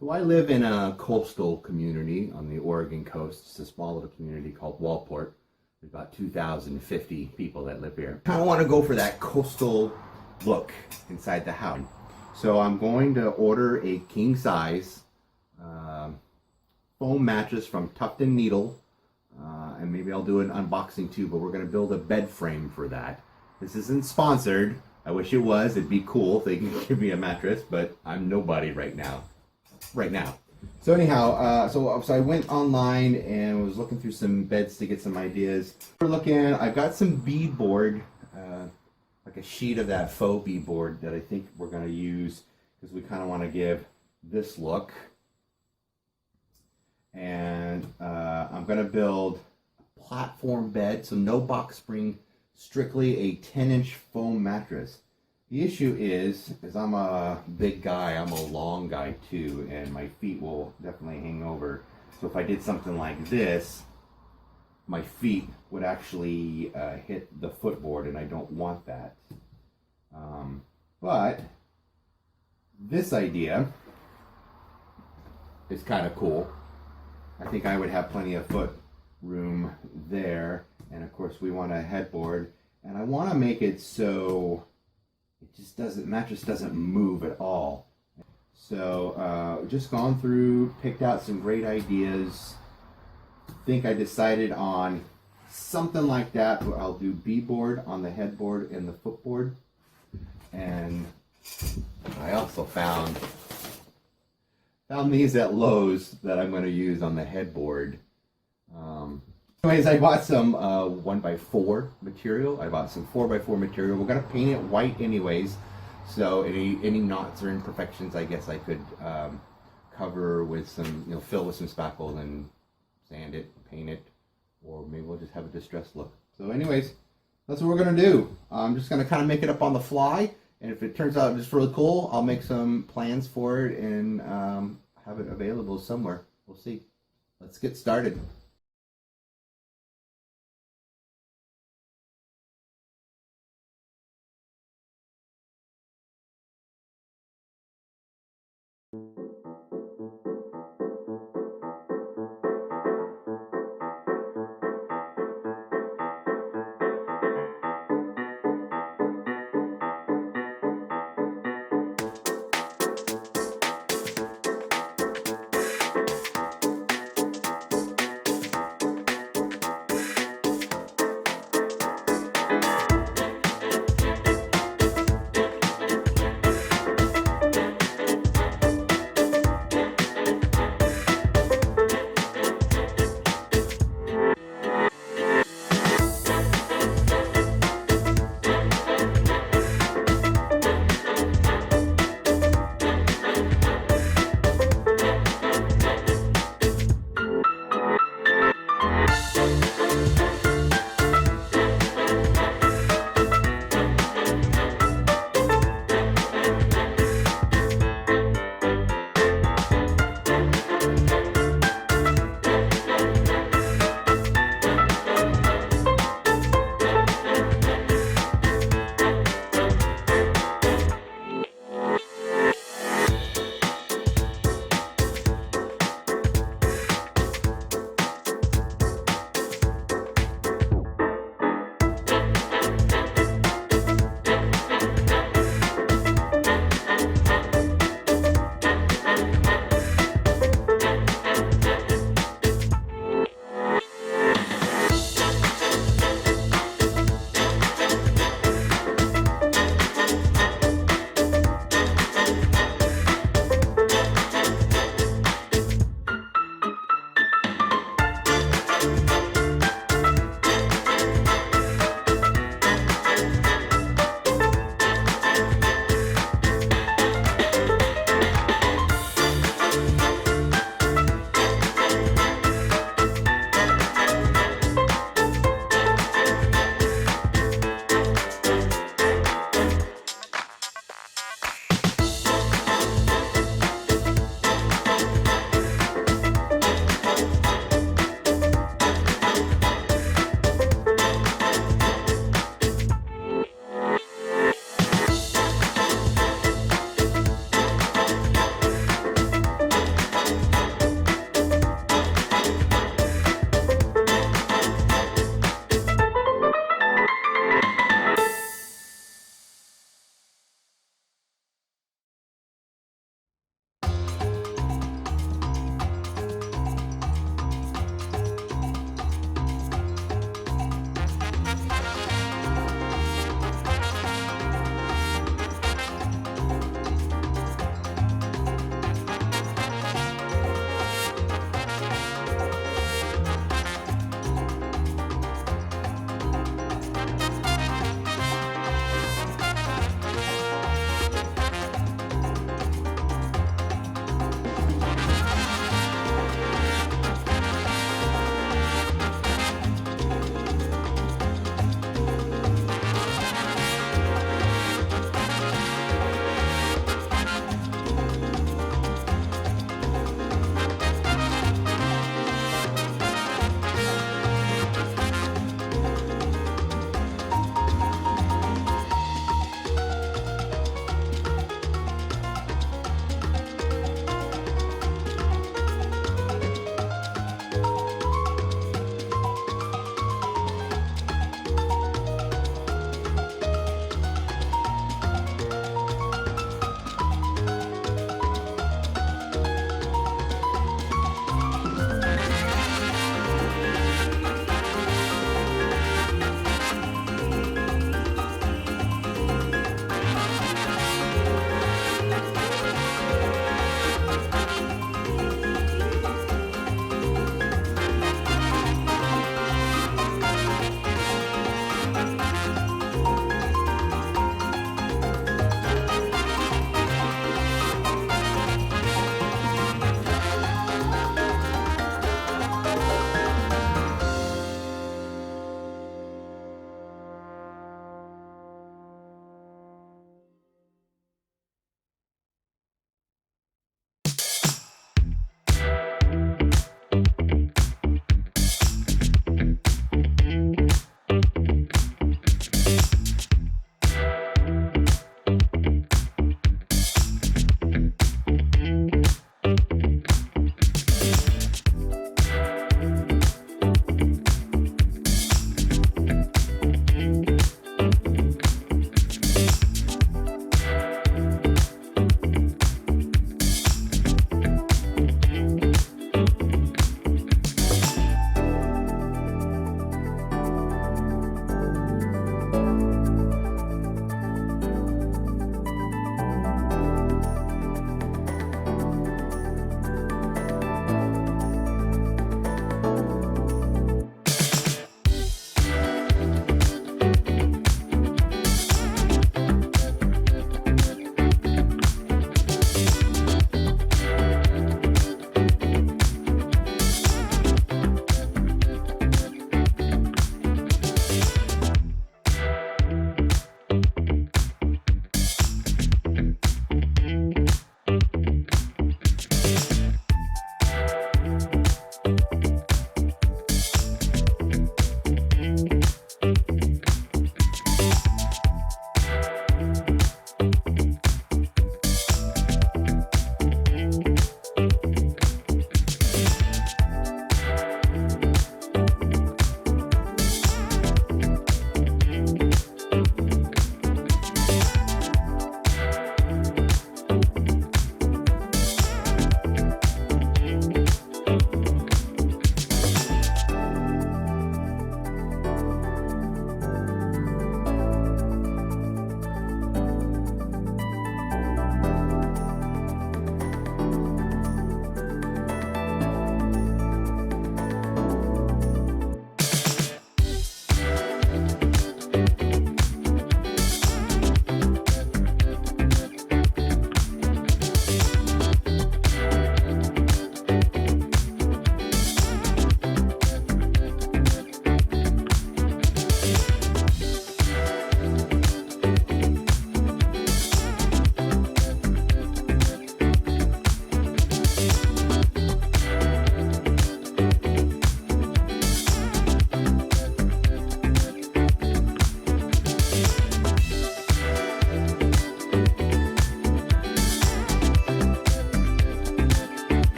So I live in a coastal community on the Oregon coast. It's a small little community called Walport. There's about 2,050 people that live here. I kind of want to go for that coastal look inside the house. So I'm going to order a king size foam mattress from Tuft and Needle. And maybe I'll do an unboxing too, but we're going to build a bed frame for that. This isn't sponsored. I wish it was. It'd be cool if they could give me a mattress, but I'm nobody right now. So anyhow, so I went online and was looking through some beds to get some ideas. We're looking, I've got some beadboard, like a sheet of that faux beadboard that I think we're going to use because we kind of want to give this look. And I'm going to build a platform bed, so no box spring, strictly a 10-inch foam mattress. The issue is I'm a big guy, I'm a long guy too, and my feet will definitely hang over. So if I did something like this, my feet would actually hit the footboard, and I don't want that. But this idea is kind of cool. I think I would have plenty of foot room there, and of course we want a headboard, and I want to make it so it just doesn't, mattress doesn't move at all. So just gone through, picked out some great ideas. I think I decided on something like that where I'll do beadboard on the headboard and the footboard. And I also found these at Lowe's that I'm going to use on the headboard. Anyways, I bought some 1x4 material. I bought some 4x4 material. We're going to paint it white anyways. So any knots or imperfections, I guess I could cover with some, fill with some spackle and sand it, paint it, or maybe we'll just have a distressed look. So anyways, that's what we're going to do. I'm just going to kind of make it up on the fly. And if it turns out just really cool, I'll make some plans for it and have it available somewhere. We'll see. Let's get started.